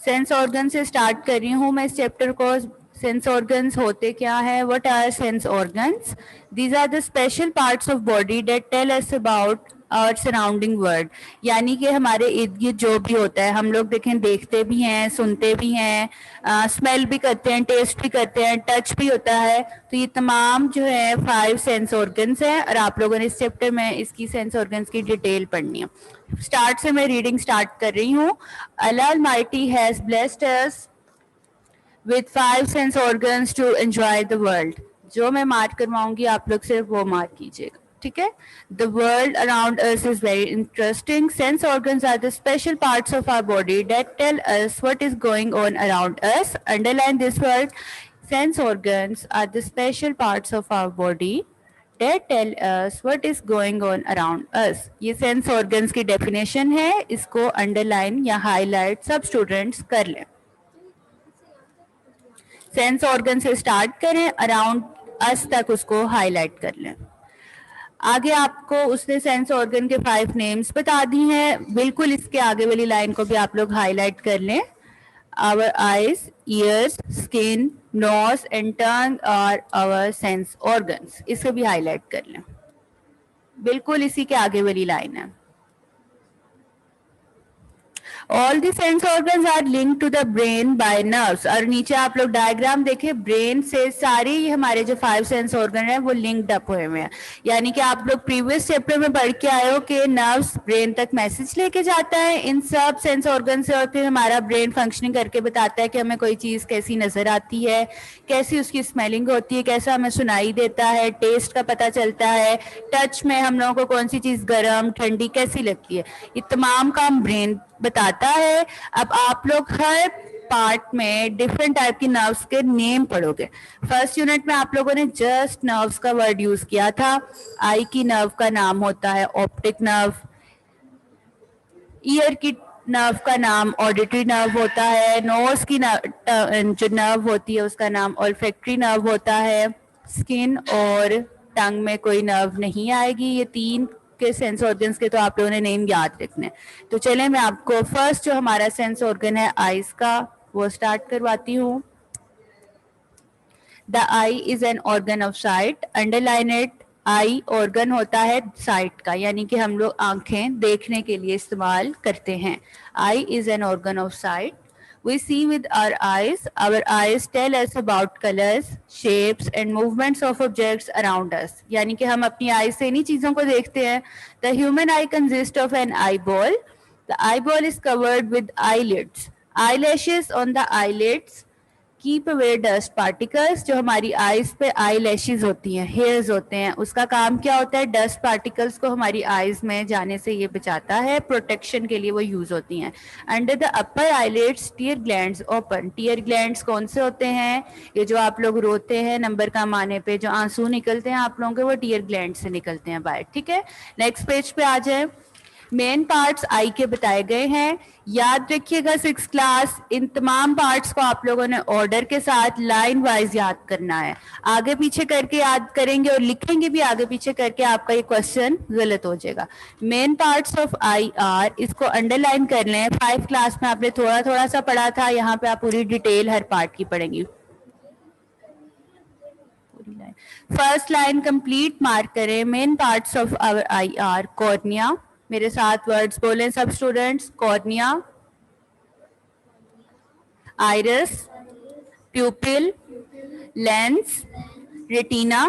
Sense organ से start कर रही हूँ मैं इस चैप्टर को। सेंस ऑर्गन्स होते क्या है? What are sense organs? These are the special parts of body that tell us about our surrounding world. यानी कि हमारे इर्द गिर्द जो भी होता है, हम लोग देखें, देखते भी हैं, सुनते भी हैं, स्मेल भी करते हैं, टेस्ट भी करते हैं, टच भी होता है। तो ये तमाम जो है 5 सेंस ऑर्गन्स हैं और आप लोगों ने इस चैप्टर में इसकी सेंस ऑर्गन्स की डिटेल पढ़नी है। स्टार्ट से मैं रीडिंग स्टार्ट कर रही हूँ। Allah Almighty has blessed us with 5 sense organs to enjoy the world. जो मैं मार्क करवाऊंगी आप लोग सिर्फ वो मार्क कीजिएगा, ठीक है? The world around us is very interesting. Sense organs are the special parts of our body that tell us what is going on around us. Underline this word. Sense organs are the special parts of our body that tell us what is going on around us. ये sense organs की definition है, इसको underline या highlight सब students कर लें। Sense organ से start करें, अराउंड अस तक उसको हाईलाइट कर लें। आगे आपको उसने सेंस ऑर्गन के 5 नेम्स बता दी हैं, बिल्कुल इसके आगे वाली लाइन को भी आप लोग हाईलाइट कर लें। Our eyes, ears, skin, nose and tongue are our sense organs. इसे भी हाईलाइट कर लें, बिल्कुल इसी के आगे वाली लाइन है। All the sense organs are linked to the brain by nerves. और नीचे आप लोग डायग्राम देखें, ब्रेन से सारे ही हमारे जो 5 सेंस ऑर्गन हैं वो लिंक्ड अप हुए हैं। यानी कि आप लोग प्रीवियस चैप्टर में पढ़ के आए हो कि नर्व्स ब्रेन तक मैसेज लेके जाता है इन सब सेंस ऑर्गन से, और फिर हमारा ब्रेन फंक्शनिंग करके बताता है कि हमें कोई चीज़ कैसी नज़र आती है, कैसी उसकी स्मेलिंग होती है, कैसा हमें सुनाई देता है, टेस्ट का पता चलता है, टच में हम लोगों को कौन सी चीज़ गर्म ठंडी कैसी लगती है, ये तमाम काम ब्रेन बताता है। अब आप लोग हर पार्ट में डिफरेंट टाइप की नर्व्स के नेम पढ़ोगे। फर्स्ट यूनिट में आप लोगों ने जस्ट नर्व्स का वर्ड यूज किया था। आई की नर्व का नाम होता है ऑप्टिक नर्व, ईयर की नर्व का ऑडिटरी ऑडिटरी नर्व होता है, नोज की जो नर्व होती है उसका नाम ऑल्फैक्टरी नर्व होता है, स्किन और टंग में कोई नर्व नहीं आएगी। ये 3 के सेंस ऑर्गन्स के तो आप लोगों ने नेम याद रखने। तो चलें मैं आपको फर्स्ट जो हमारा सेंस ऑर्गन है आईज का वो स्टार्ट करवाती हूँ। The I is an organ of site, underline it. I organ होता है साइट का, यानी कि हम लोग आंखें देखने के लिए इस्तेमाल करते हैं। Eye is an organ of sight. We see with our eyes. Our eyes tell us about colors, shapes and movements of objects around us. यानी कि हम अपनी eyes से इन्हीं चीज़ों को देखते हैं। The human eye consists of an eyeball. The eyeball is covered with eyelids. Eyelashes on the eyelids keep away dust particles. जो हमारी आईज पे आई लैशेज होती हैं, हेयर्स होते हैं, उसका काम क्या होता है? डस्ट पार्टिकल्स को हमारी आईज में जाने से ये बचाता है, प्रोटेक्शन के लिए वो यूज होती हैं। Under the upper eyelids tear glands open. Tear glands कौन से होते हैं? ये जो आप लोग रोते हैं नंबर कम आने पे जो आंसू निकलते हैं आप लोगों के, वो टीयर ग्लैंड से निकलते हैं बाहर, ठीक है? नेक्स्ट पेज पे आ जाए। मेन पार्ट्स आई के बताए गए हैं, याद रखिएगा 6th क्लास। इन तमाम पार्ट्स को आप लोगों ने ऑर्डर के साथ लाइन वाइज याद करना है। आगे पीछे करके याद करेंगे और लिखेंगे भी आगे पीछे करके, आपका ये क्वेश्चन गलत हो जाएगा। Main parts of I R, इसको अंडरलाइन कर लें। 5th क्लास में आपने थोड़ा थोड़ा सा पढ़ा था, यहाँ पे आप पूरी डिटेल हर पार्ट की पढ़ेंगी। फर्स्ट लाइन कंप्लीट मार्क करें। Main parts of our eye are cornea. मेरे साथ वर्ड्स बोलें सब students. Cornea, iris, pupil, lens, retina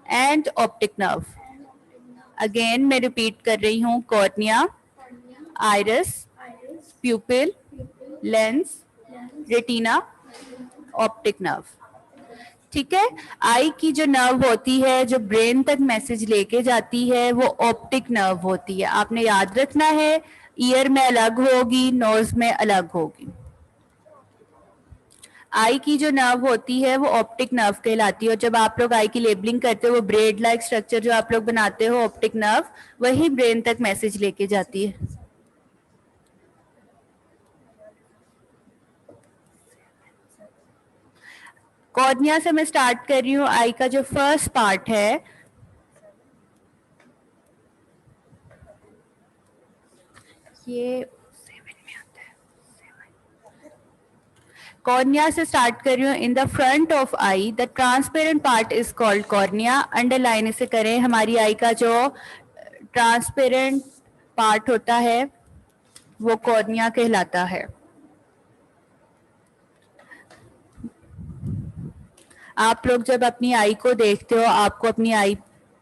and optic nerve. Again मैं रिपीट कर रही हूँ। Cornea, iris, pupil, lens, retina, optic nerve, ठीक है? आई की जो नर्व होती है जो ब्रेन तक मैसेज लेके जाती है वो ऑप्टिक नर्व होती है। आपने याद रखना है, ईयर में अलग होगी, नोज में अलग होगी। आई की जो नर्व होती है वो ऑप्टिक नर्व कहलाती है, और जब आप लोग आई की लेबलिंग करते हो वो ब्रेड लाइक स्ट्रक्चर जो आप लोग बनाते हो ऑप्टिक नर्व, वही ब्रेन तक मैसेज लेके जाती है। कॉर्निया से मैं स्टार्ट कर रही हूँ। आई का जो फर्स्ट पार्ट है ये 7 में आता है। कॉर्निया से स्टार्ट कर रही हूँ। In the front of I the transparent part is called cornea. Underline इसे करें। हमारी आई का जो ट्रांसपेरेंट पार्ट होता है वो कॉर्निया कहलाता है। आप लोग जब अपनी आई को देखते हो, आपको अपनी आई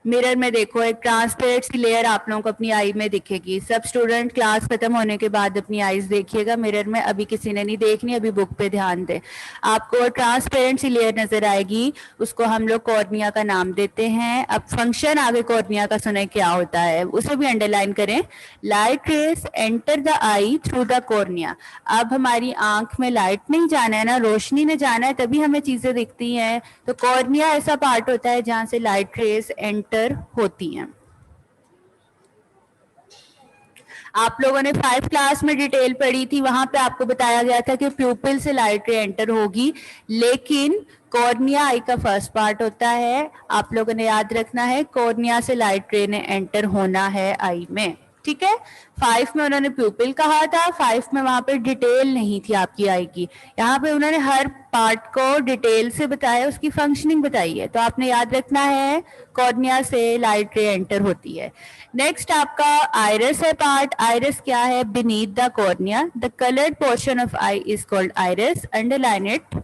मिरर में देखो, एक ट्रांसपेरेंट सी लेयर आप लोगों को अपनी आई में दिखेगी। सब स्टूडेंट क्लास खत्म होने के बाद अपनी आईज देखिएगा मिरर में, अभी किसी ने नहीं देखनी, अभी बुक पे ध्यान दें। आपको ट्रांसपेरेंट सी लेयर नजर आएगी, उसको हम लोग कॉर्निया का नाम देते हैं। अब फंक्शन आगे कॉर्निया का सुने क्या होता है, उसे भी अंडरलाइन करें। Light rays enter the I through the cornea. अब हमारी आंख में लाइट नहीं जाना है ना, रोशनी ने जाना है, तभी हमें चीजें दिखती हैं। तो कॉर्निया ऐसा पार्ट होता है जहां से लाइट रेस एंटर होती हैं। आप लोगों ने 5 क्लास में डिटेल पढ़ी थी, वहां पे आपको बताया गया था कि प्यूपिल से लाइट रे एंटर होगी, लेकिन कॉर्निया आई का फर्स्ट पार्ट होता है। आप लोगों ने याद रखना है कॉर्निया से लाइट रे ने एंटर होना है आई में, ठीक है। 5 में उन्होंने प्यूपिल कहा था, 5 में वहां पे डिटेल नहीं थी आपकी आई की। यहाँ पे उन्होंने हर पार्ट को डिटेल से बताया, उसकी फंक्शनिंग बताई है। तो आपने याद रखना है कॉर्निया से लाइट रे एंटर होती है। नेक्स्ट आपका आइरिस है पार्ट। आइरिस क्या है? Beneath the cornea the coloured portion of I is called iris. Underline it.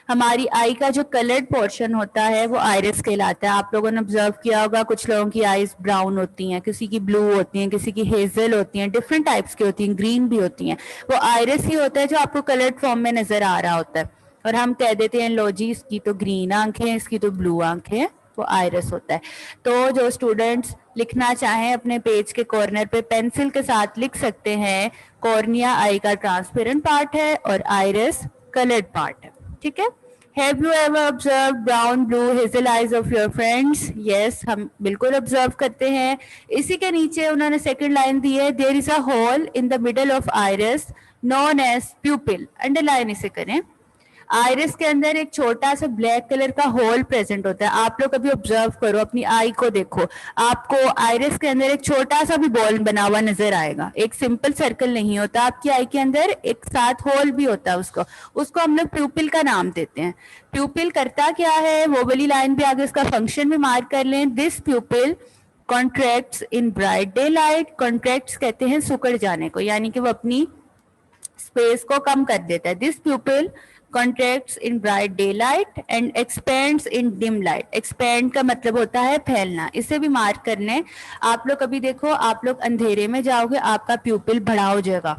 हमारी आई का जो कलर्ड पोर्शन होता है वो आइरिस कहलाता है। आप लोगों ने ऑब्जर्व किया होगा कुछ लोगों की आईज ब्राउन होती हैं, किसी की ब्लू होती हैं, किसी की हेजल होती हैं, डिफरेंट टाइप्स की होती हैं, ग्रीन भी होती हैं। वो आइरिस ही होता है जो आपको कलर्ड फॉर्म में नजर आ रहा होता है, और हम कह देते हैं लो जी इसकी तो ग्रीन आंखें, इसकी तो ब्लू आंखें, वो आइरिस होता है। तो जो स्टूडेंट्स लिखना चाहें अपने पेज के कॉर्नर पे पेंसिल के साथ लिख सकते हैं, कॉर्निया आई का ट्रांसपेरेंट पार्ट है और आइरिस कलर्ड पार्ट है, ठीक है। Have you ever observed brown, blue, hazel eyes of your friends? Yes, हम बिल्कुल ऑब्जर्व करते हैं। इसी के नीचे उन्होंने सेकंड लाइन दी है, there is a hole in the middle of iris known as pupil. Underline इसे करें। आइरिस के अंदर एक छोटा सा ब्लैक कलर का होल प्रेजेंट होता है। आप लोग अभी ऑब्जर्व करो, अपनी आई को देखो, आपको आइरिस के अंदर एक छोटा सा भी बॉल बना हुआ नजर आएगा। एक सिंपल सर्कल नहीं होता आपकी आई के अंदर, एक साथ होल भी होता है। उसको हम लोग प्यूपिल का नाम देते हैं। प्यूपिल करता क्या है, वो वाली लाइन भी आगे उसका फंक्शन भी मार्क कर लें। This प्यूपिल contracts in bright day light. Contracts कहते हैं सुकड़ जाने को, यानी कि वो अपनी स्पेस को कम कर देता है। This प्यूपिल contracts in bright daylight and expands in dim light. expand का मतलब होता है फैलना, इसे भी मार्क कर लें। आप लोग अभी देखो, आप लोग अंधेरे में जाओगे, आपका प्यूपिल बड़ा हो जाएगा,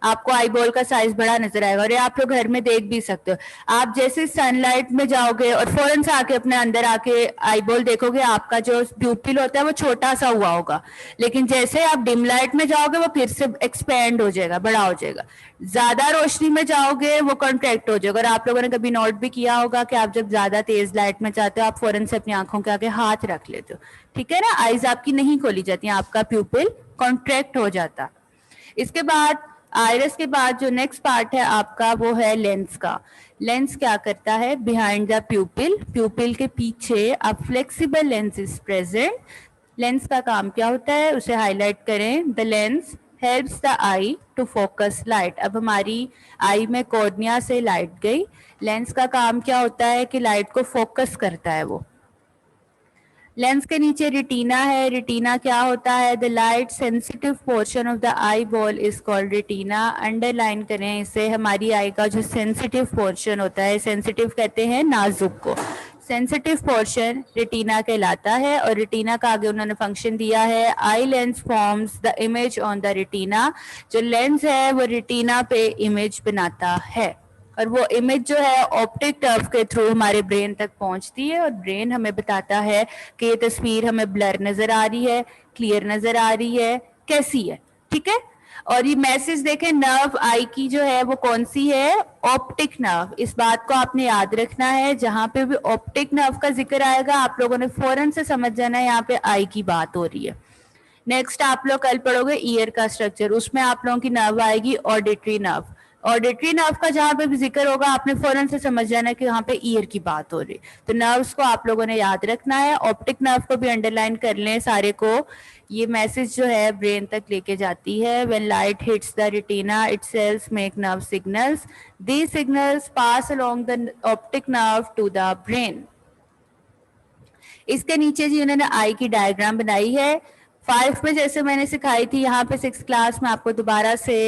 आपको आई बॉल का साइज बड़ा नजर आएगा, और ये आप लोग घर में देख भी सकते हो। आप जैसे सनलाइट में जाओगे और फौरन से आके अपने अंदर आके आई बॉल देखोगे, आपका जो प्यूपिल होता है वो छोटा सा हुआ होगा, लेकिन जैसे आप डिम लाइट में जाओगे वो फिर से एक्सपेंड हो जाएगा, बड़ा हो जाएगा। ज्यादा रोशनी में जाओगे वो कॉन्ट्रैक्ट हो जाएगा। और आप लोगों ने कभी नोट भी किया होगा कि आप जब ज्यादा तेज लाइट में जाते हो, आप फौरन से अपनी आंखों के आगे हाथ रख लेते हो, ठीक है ना, आईज आपकी नहीं खोली जाती, आपका प्यूपिल कॉन्ट्रैक्ट हो जाता। इसके बाद आइरिस के बाद जो नेक्स्ट पार्ट है आपका वो है लेंस का। लेंस क्या करता है? बिहाइंड द प्यूपिल, प्यूपिल के पीछे a flexible lens is present. Lens का काम क्या होता है, उसे हाईलाइट करें। The lens helps the eye to focus light. अब हमारी आई में कॉर्निया से लाइट गई, लेंस का काम क्या होता है कि लाइट को फोकस करता है वो। लेंस के नीचे रेटिना है। रेटिना क्या होता है? The light sensitive portion of the eye ball is called retina. Underline करें इसे। हमारी आई का जो सेंसिटिव पोर्शन होता है, सेंसिटिव कहते हैं नाजुक को, सेंसिटिव पोर्शन रेटिना कहलाता है। और रेटिना का आगे उन्होंने फंक्शन दिया है, eye lens forms the image on the retina. जो लेंस है वो रेटिना पे इमेज बनाता है, और वो इमेज जो है ऑप्टिक टर्फ के थ्रू हमारे ब्रेन तक पहुंचती है, और ब्रेन हमें बताता है कि ये तस्वीर हमें ब्लर नजर आ रही है, क्लियर नजर आ रही है, कैसी है, ठीक है। और ये मैसेज देखें, नर्व आई की जो है वो कौन सी है? Optic nerve. इस बात को आपने याद रखना है, जहां पे भी ऑप्टिक नर्व का जिक्र आएगा आप लोगों ने फौरन से समझ जाना है यहाँ पे आई की बात हो रही है। नेक्स्ट आप लोग कल पढ़ोगे ईयर का स्ट्रक्चर, उसमें आप लोगों की नर्व आएगी ऑडिटरी नर्व। ऑडिटरी नर्व का जहां पे भी जिक्र होगा आपने फौरन से समझ जाना कि यहाँ पे ईयर की बात हो रही, तो नर्व्स को आप लोगों ने याद रखना है। ऑप्टिक नर्व को भी अंडरलाइन कर लें सारे को। ये मैसेज जो है ब्रेन तक लेके जाती है। When light hits the retina itself make nerve signals, these signals pass along the optic nerve to the brain. इसके नीचे जी उन्होंने आई की डायग्राम बनाई है 5 में, जैसे मैंने सिखाई थी। यहाँ पे 6 क्लास में आपको दोबारा से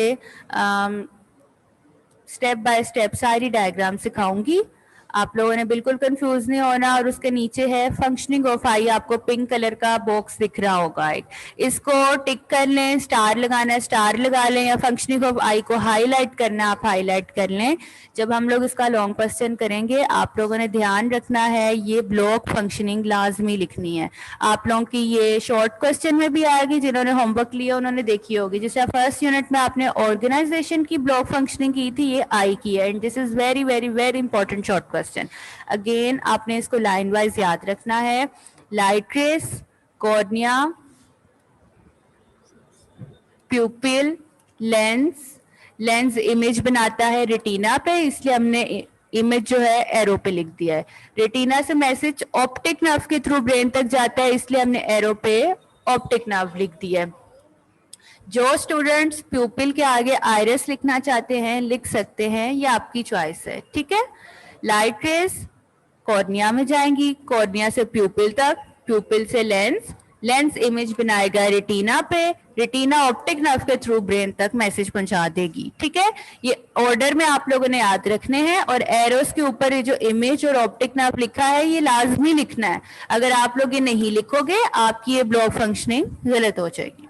स्टेप बाय स्टेप सारी डायग्राम सिखाऊंगी, आप लोगों ने बिल्कुल कंफ्यूज नहीं होना। और उसके नीचे है फंक्शनिंग ऑफ आई, आपको पिंक कलर का बॉक्स दिख रहा होगा एक, इसको टिक कर लें, स्टार लगाना है स्टार लगा लें, या फंक्शनिंग ऑफ आई को हाईलाइट करना आप हाईलाइट कर लें। जब हम लोग इसका लॉन्ग क्वेश्चन करेंगे आप लोगों ने ध्यान रखना है ये ब्लॉक फंक्शनिंग लाजमी लिखनी है। आप लोगों की ये शॉर्ट क्वेश्चन में भी आएगी, जिन्होंने होमवर्क लिया उन्होंने देखी होगी। जैसे फर्स्ट यूनिट में आपने ऑर्गेनाइजेशन की ब्लॉक फंक्शनिंग की थी, ये आई की है, and this is very very very important short question. Again आपने इसको लाइन वाइज याद रखना है। Light rays, cornea, प्यूपिल, lens. Lens image बनाता है रेटिना पे, इसलिए हमने इमेज जो है एरो पे लिख दिया है। रेटिना से मैसेज ऑप्टिक नर्व के थ्रू ब्रेन तक जाता है, इसलिए हमने एरो पे ऑप्टिक नर्व लिख दिया है। जो स्टूडेंट्स प्यूपिल के आगे आइरिस लिखना चाहते हैं लिख सकते हैं, ये आपकी चॉइस है, ठीक है। लाइट रेस कॉर्निया में जाएंगी, कॉर्निया से प्यूपिल तक, प्यूपिल से लेंस, लेंस इमेज बनाएगा रेटिना पे, रेटिना ऑप्टिक नर्व के थ्रू ब्रेन तक मैसेज पहुंचा देगी, ठीक है। ये ऑर्डर में आप लोगों ने याद रखने हैं। और एरोस के ऊपर ये जो इमेज और ऑप्टिक नर्व लिखा है ये लाजमी लिखना है। अगर आप लोग ये नहीं लिखोगे आपकी ये ब्लॉक फंक्शनिंग गलत हो जाएगी।